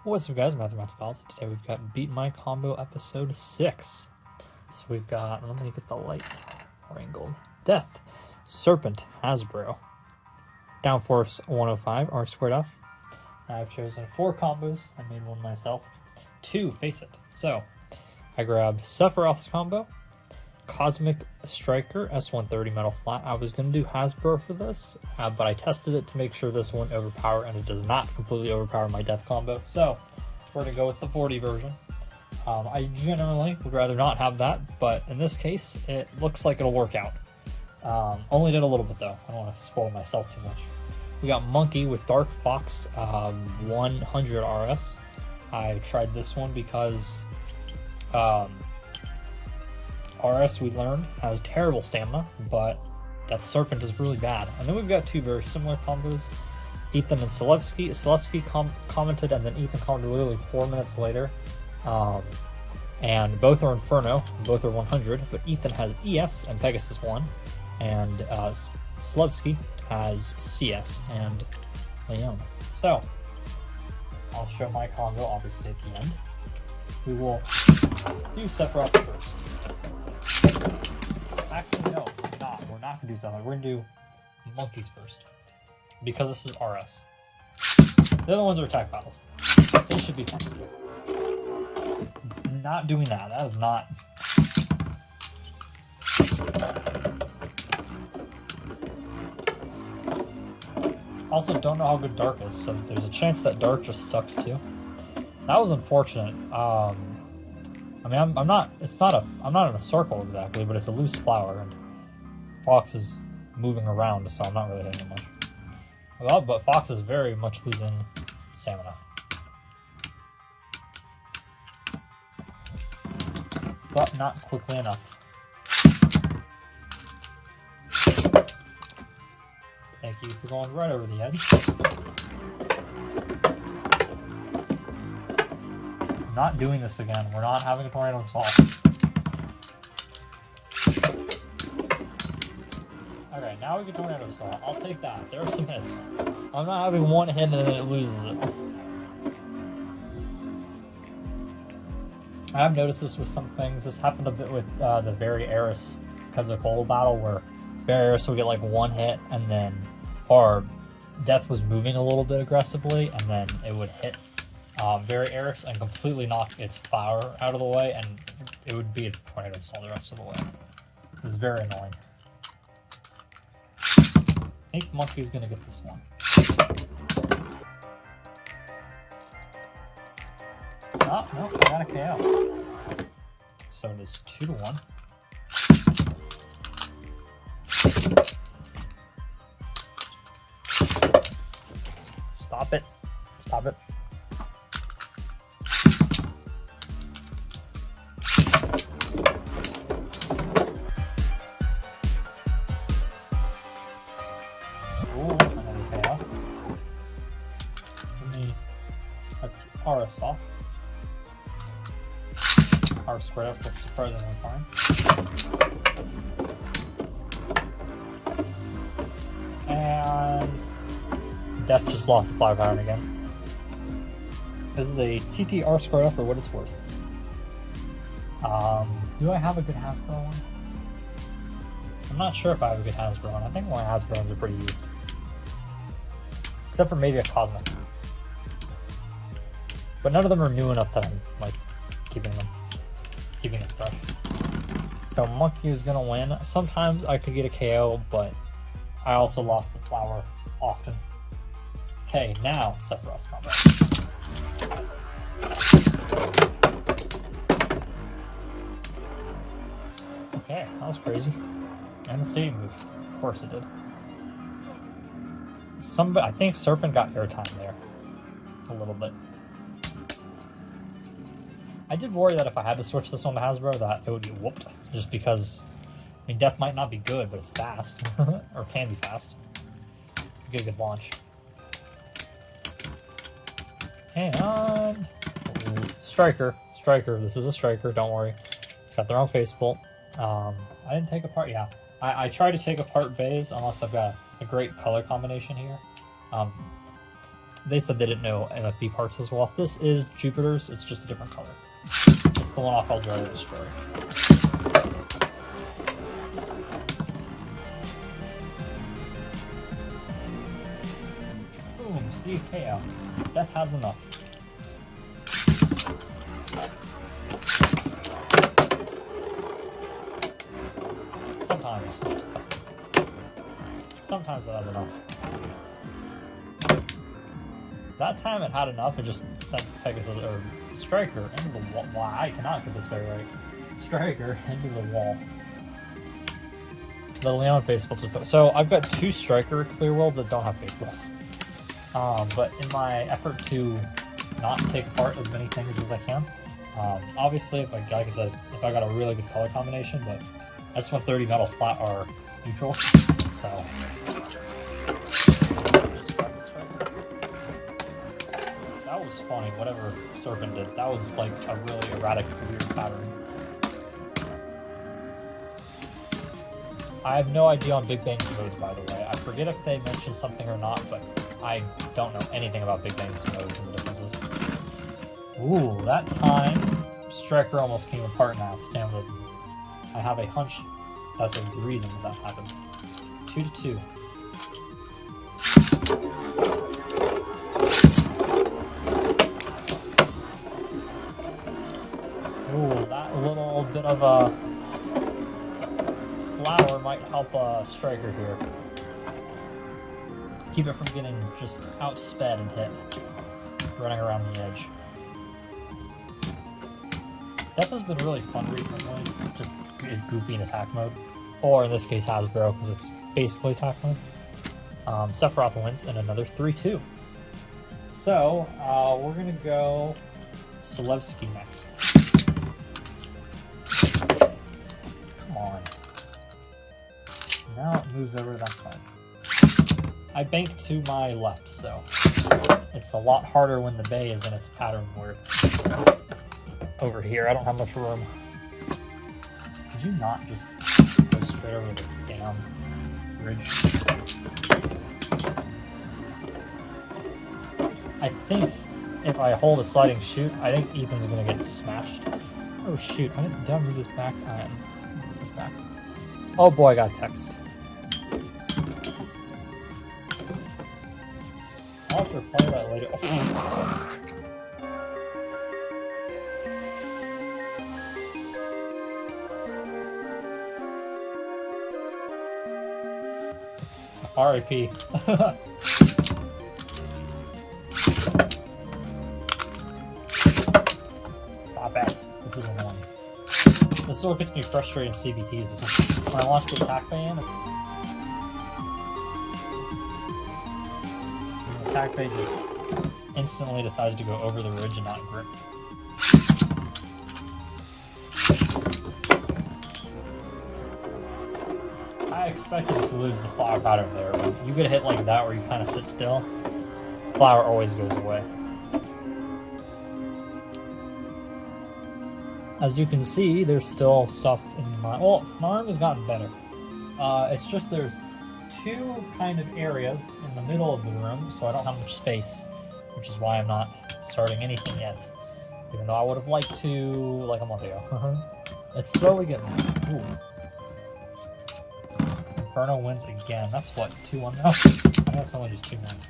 What's up, guys? Max Pals. Today we've got Beat My Combo episode 6. So we've got, let me get the light more angled. Death, Serpent, Hasbro, Downforce 105, R2F. I've chosen 4 combos. I made one myself. 2 Face It. So I grabbed Sephiroth's combo, Cosmic Striker S130 Metal Flat. I was going to do Hasbro for this, but I tested it to make sure this wouldn't overpower, and it does not completely overpower my Death combo. So we're going to go with the 40 version. I generally would rather not have that, but in this case, it looks like it'll work out. Only did a little bit though. I don't want to spoil myself too much. We got Monkey with Dark Fox 100 RS. I tried this one because RS, we learned, has terrible stamina, but Death Serpent is really bad. And then we've got 2 very similar combos, Ethan and Selevsky. Selevsky commented, and then Ethan commented literally 4 minutes later. And both are Inferno, both are 100, but Ethan has ES and Pegasus 1, and Selevsky has CS and Leone. So, I'll show my combo, obviously, at the end. We will do Sephiroth first. Actually, no, we're not. We're not going to do Sephiroth. We're going to do Monkeys first, because this is RS. The other ones are attack battles. They should be fun. Not doing that. That is not. Also, don't know how good Dark is, so there's a chance that Dark just sucks too. That was unfortunate. I mean, I'm not in a circle exactly, but it's a loose flower, and Fox is moving around, so I'm not really hitting him much. Well, but Fox is very much losing stamina. But not quickly enough. Thank you for going right over the edge. I'm not doing this again. We're not having a tornado assault. Okay, now we get tornado assault. I'll take that. There are some hits. I'm not having one hit and then it loses it. I have noticed this with some things. This happened a bit with the Very Eris Quetzalcoatl battle, where Very Eris would get like 1 hit, and then our Death was moving a little bit aggressively, and then it would hit Very Eris and completely knock its flower out of the way, and it would be a tornado assault the rest of the way. It was very annoying. I think Monkey's gonna get this one. Oh, no, I got a KO. So it is 2-1. Stop it. Stop it. Ooh, another KO. Let me RS off. Our square up looks surprisingly fine. And Death just lost the fly pattern again. This is a TTR square up for what it's worth. Do I have a good Hasbro one? I'm not sure if I have a good Hasbro one. I think my Hasbro ones are pretty used. Except for maybe a Cosmic. But none of them are new enough that I'm like keeping it fresh. So Monkey is gonna win. Sometimes I could get a KO, but I also lost the flower often. Okay, now Sephiroth's combo. Okay, that was crazy. And the stadium moved. Of course it did. I think Serpent got airtime there. A little bit. I did worry that if I had to switch this one to Hasbro, that it would get whooped. Just because, I mean, Death might not be good, but it's fast. Or can be fast. Get a good launch. And Striker. This is a Striker, don't worry. It's got the wrong faceplate. I didn't take apart, yeah. I try to take apart bays unless I've got a great color combination here. they said they didn't know MFB parts as well. This is Jupiter's, it's just a different color. It's the one off Eldrazi Destroy. Boom, see KO. Death has enough. Sometimes it has enough. That time it had enough, it just sent Pegasus or Striker into the wall. Wow, I cannot get this very right. Striker into the wall. The Leon face bolts. So I've got 2 Striker clear worlds that don't have face bolts. But in my effort to not take apart as many things as I can, obviously, if like I said, if I got a really good color combination, but S130 metal flat are neutral, so. That was funny, whatever Serpent did. That was like a really erratic, weird pattern. I have no idea on Big Bang's modes, by the way. I forget if they mentioned something or not, but I don't know anything about Big Bang's modes and the differences. Ooh, that time, Striker almost came apart now. Stamina. I have a hunch that's a reason that happened. 2-2. Ooh, that little bit of a flower might help Striker here. Keep it from getting just outsped and hit. Running around the edge. Death has been really fun recently, just goofy in attack mode. Or in this case Hasbro, because it's basically attack mode. Sephiroth wins in another 3-2. So, we're gonna go Selevsky next. Come on. Now it moves over to that side. I banked to my left, so it's a lot harder when the bay is in its pattern where it's over here. I don't have much room. Did you not just go straight over the damn ridge? I think if I hold a sliding shoot, I think Ethan's gonna get smashed. Oh shoot, did I move this back? Move this back. Oh boy, I got text. I'll have to play that later. Oh. R.I.P. Stop it. This is annoying. This is what gets me frustrated in CBTs. When I launch the attack bay in, the attack bay just instantly decides to go over the ridge and not grip. I expected to lose the flower pattern there, but you get a hit like that where you kind of sit still, flower always goes away. As you can see, there's still stuff in my... Well, my arm has gotten better. It's just there's 2 kind of areas in the middle of the room, so I don't have much space, which is why I'm not starting anything yet. Even though I would have liked to, like a month ago. It's slowly getting there. Ooh. Inferno wins again. That's what, 2-1 now? I know it's only just 2 wins.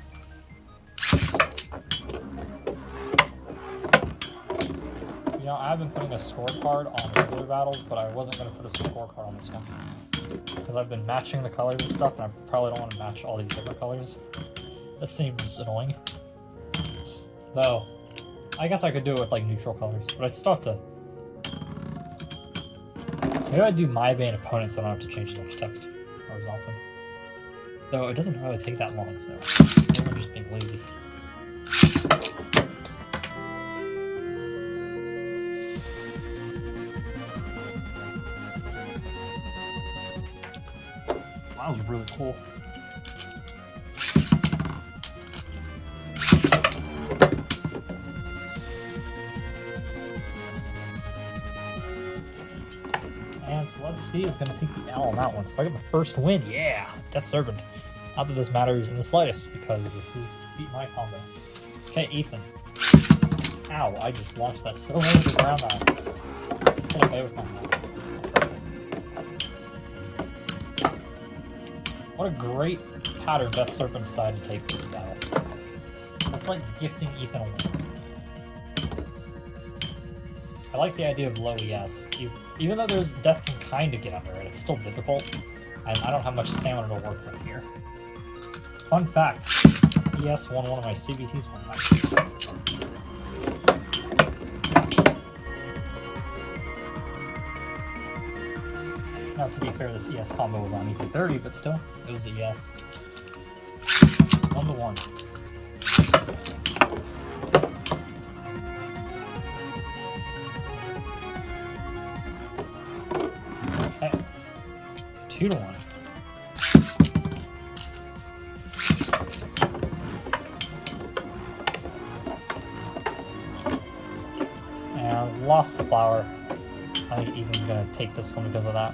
You know, I've been putting a scorecard on regular battles, but I wasn't going to put a scorecard on this one. Because I've been matching the colors and stuff, and I probably don't want to match all these different colors. That seems annoying. Though, I guess I could do it with like neutral colors, but I'd still have to... Maybe I'd do my main opponent so I don't have to change so much text as often. Though it doesn't really take that long, so maybe I'm just being lazy. That was really cool. And Selevsky is going to take the L on that one. So I get my first win. Yeah! Death Serpent. Not that this matters in the slightest, because this is beat my combo. Okay, Ethan. Ow, I just launched that so low to the ground that I hit away with my hand. What a great pattern Death Serpent decided to take for this battle. That's like gifting Ethan a win. I like the idea of low ES. Even though there's Death can kind of get under it, it's still difficult, and I don't have much stamina to work with here. Fun fact, ES won one of my CBTs one night. Now, to be fair, this ES combo was on E230, but still, it was a ES. 1-1. Okay. 2-1. And lost the flower. I think Ethan's gonna take this one because of that.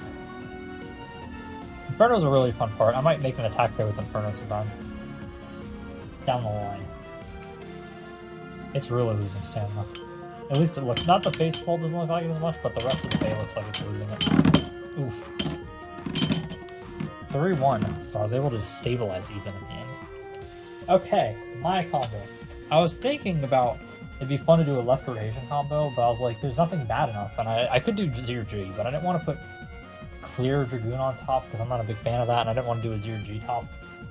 Inferno's a really fun part. I might make an attack there with Inferno sometime. Down the line. It's really losing stamina. At least it looks. Not the face fold doesn't look like it as much, but the rest of the face looks like it's losing it. Oof. 3-1, so I was able to stabilize Ethan at the end. Okay, my combo. I was thinking about it'd be fun to do a left rotation combo, but I was like, there's nothing bad enough, and I could do 0G, but I didn't want to put clear Dragoon on top because I'm not a big fan of that, and I didn't want to do a 0G top.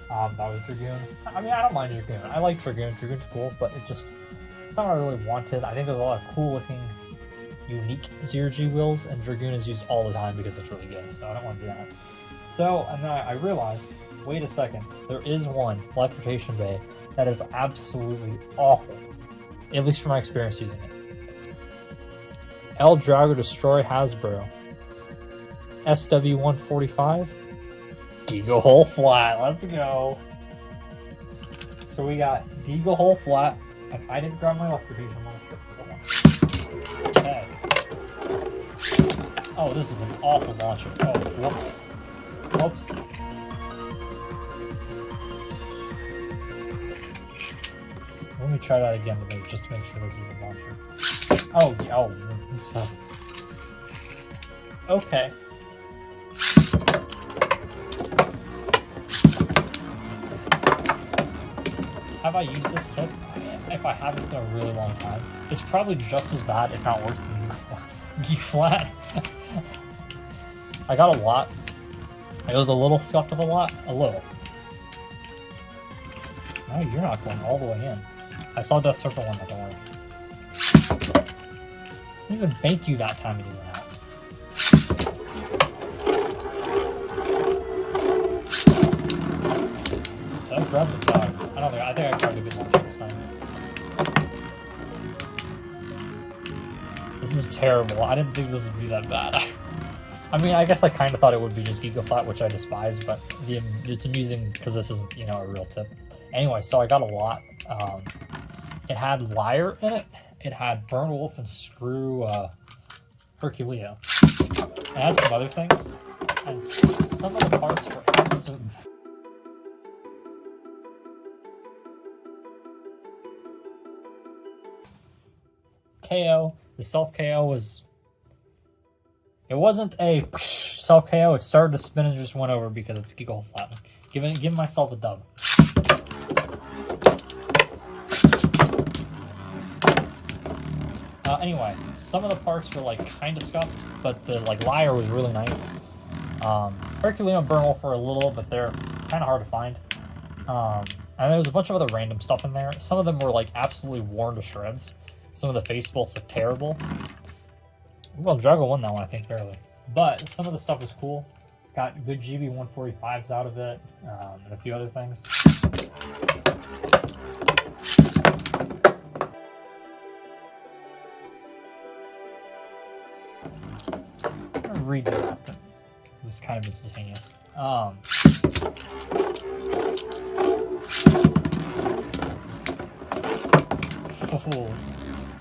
That was Dragoon. I mean, I don't mind Dragoon. I like Dragoon. Dragoon's cool, but it's not what I really wanted. I think there's a lot of cool looking, unique 0G wheels, and Dragoon is used all the time because it's really good, so I don't want to do that. So, and then I realized, wait a second, there is one left rotation bay that is absolutely awful, at least from my experience using it. El Drago Destroy Hasbro. SW145. Giga Hole Flat, let's go. So we got Giga Hole Flat, and I didn't grab my left rotation launcher. Okay. Oh, this is an awful launcher. Oh, whoops. Whoops. Let me try that again today, just to make sure this is a launcher. Oh, yeah, oh. Okay. Have I used this tip? If I haven't in a really long time. It's probably just as bad, if not worse, than Geek Flat. I got a lot. It was a little scuffed of a lot. A little. No, you're not going all the way in. I saw Death Serpent one, don't worry. I didn't even bank you that time to do that. Did I grab the dog? I think I grabbed a good launcher this time. This is terrible. I didn't think this would be that bad. I mean, I guess I kind of thought it would be just Giga Flat, which I despise, but it's amusing because this isn't, you know, a real tip. Anyway, so I got a lot. It had Liar in it. It had Burn Wolf and Screw Herculeo. It had some other things. And some of the parts were absolutely... KO. The self KO was... It wasn't a self KO. It started to spin and just went over because it's Giga Hole Flat. Giving myself a dub. Anyway, some of the parts were like kind of scuffed, but the Liar was really nice. Herculeo and Burn Wolf were a little, but they're kind of hard to find. And there was a bunch of other random stuff in there. Some of them were like absolutely worn to shreds. Some of the face bolts look terrible. Well, Drago won that one, I think, barely. But some of the stuff was cool. Got good GB145s out of it, and a few other things. I'm gonna redo that. It was kind of instantaneous.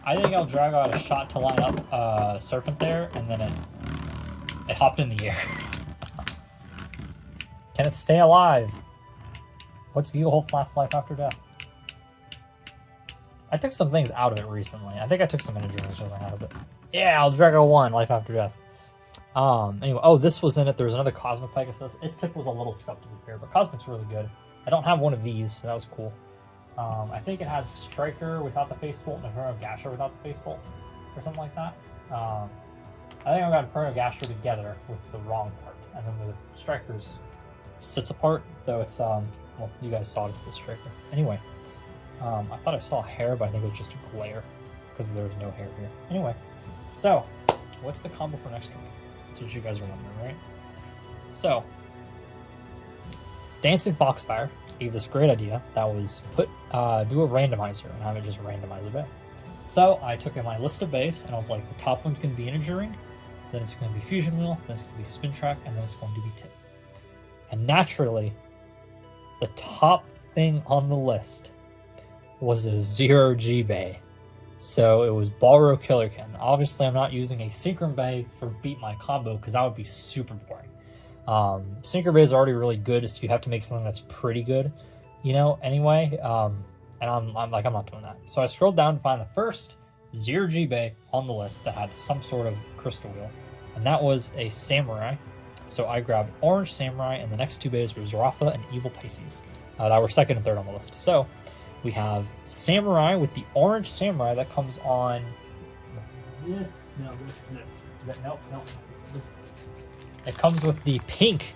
I think El Drago had a shot to line up Serpent there, and then it hopped in the air. Can it stay alive? What's Giga Hole Flat's life after death? I took some things out of it recently. I think I took some energy drinks out of it. Yeah, Aldrago 1, Life After Death. Anyway, oh, this was in it. There was another Cosmic Pegasus. Its tip was a little scuffed to be fair, but Cosmic's really good. I don't have one of these, so that was cool. I think it had Striker without the face bolt and Inferno Gasher without the face bolt, or something like that. I think I got Inferno Gasher together with the wrong part, and then the Strikers sits apart, though it's, well, you guys saw it's the Striker. Anyway, I thought I saw hair, but I think it was just a glare, because there was no hair here. Anyway, so, what's the combo for next week? That's what you guys are wondering, right? So, Dancing Foxfire gave this great idea that was do a randomizer and have it just randomize a bit. So I took in my list of bays and I was like, the top one's going to be Energy Ring, then it's going to be Fusion Wheel, then it's going to be Spin Track, and then it's going to be Tip. And naturally, the top thing on the list was a 0G bay. So it was Balro Killerkin. Obviously, I'm not using a Synchron Bay for Beat My Combo because that would be super boring. Synchro Bay is already really good, so you have to make something that's pretty good, you know, anyway. And I'm like, I'm not doing that. So I scrolled down to find the first 0G Bay on the list that had some sort of crystal wheel, and that was a Samurai. So I grabbed Orange Samurai, and the next two bays were Zarafa and Evil Pisces that were second and third on the list. So we have Samurai with the Orange Samurai that comes on this. Nope. This. It comes with the pink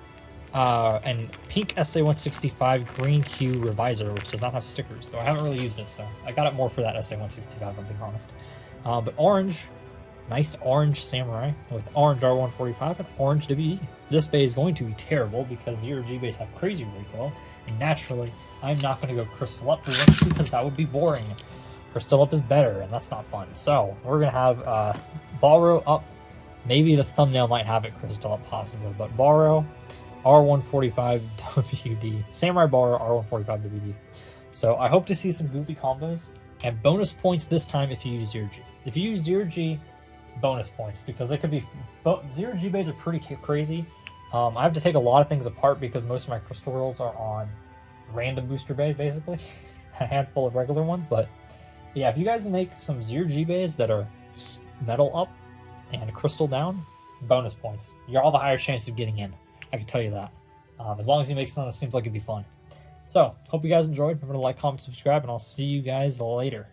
and pink SA-165 green Q revisor, which does not have stickers, though I haven't really used it, so I got it more for that SA-165, I'm being honest. But orange, nice orange Samurai with orange R145 and orange WE. This bay is going to be terrible because 0G bays have crazy recoil, and naturally, I'm not going to go Crystal Up for this because that would be boring. Crystal Up is better, and that's not fun. So, we're going to have Balro up. Maybe the thumbnail might have it Crystal Up possibly, but Balro, R145 WD. Samurai Balro, R145 WD. So I hope to see some goofy combos, and bonus points this time if you use 0G. If you use 0G, bonus points, because it could be... 0G bays are pretty crazy. I have to take a lot of things apart because most of my crystal rolls are on random booster bays, basically. A handful of regular ones, but yeah, if you guys make some 0G bays that are metal up, and crystal down, bonus points. You're all the higher chance of getting in. I can tell you that. As long as you make something that seems like it'd be fun. So, hope you guys enjoyed. Remember to like, comment, subscribe, and I'll see you guys later.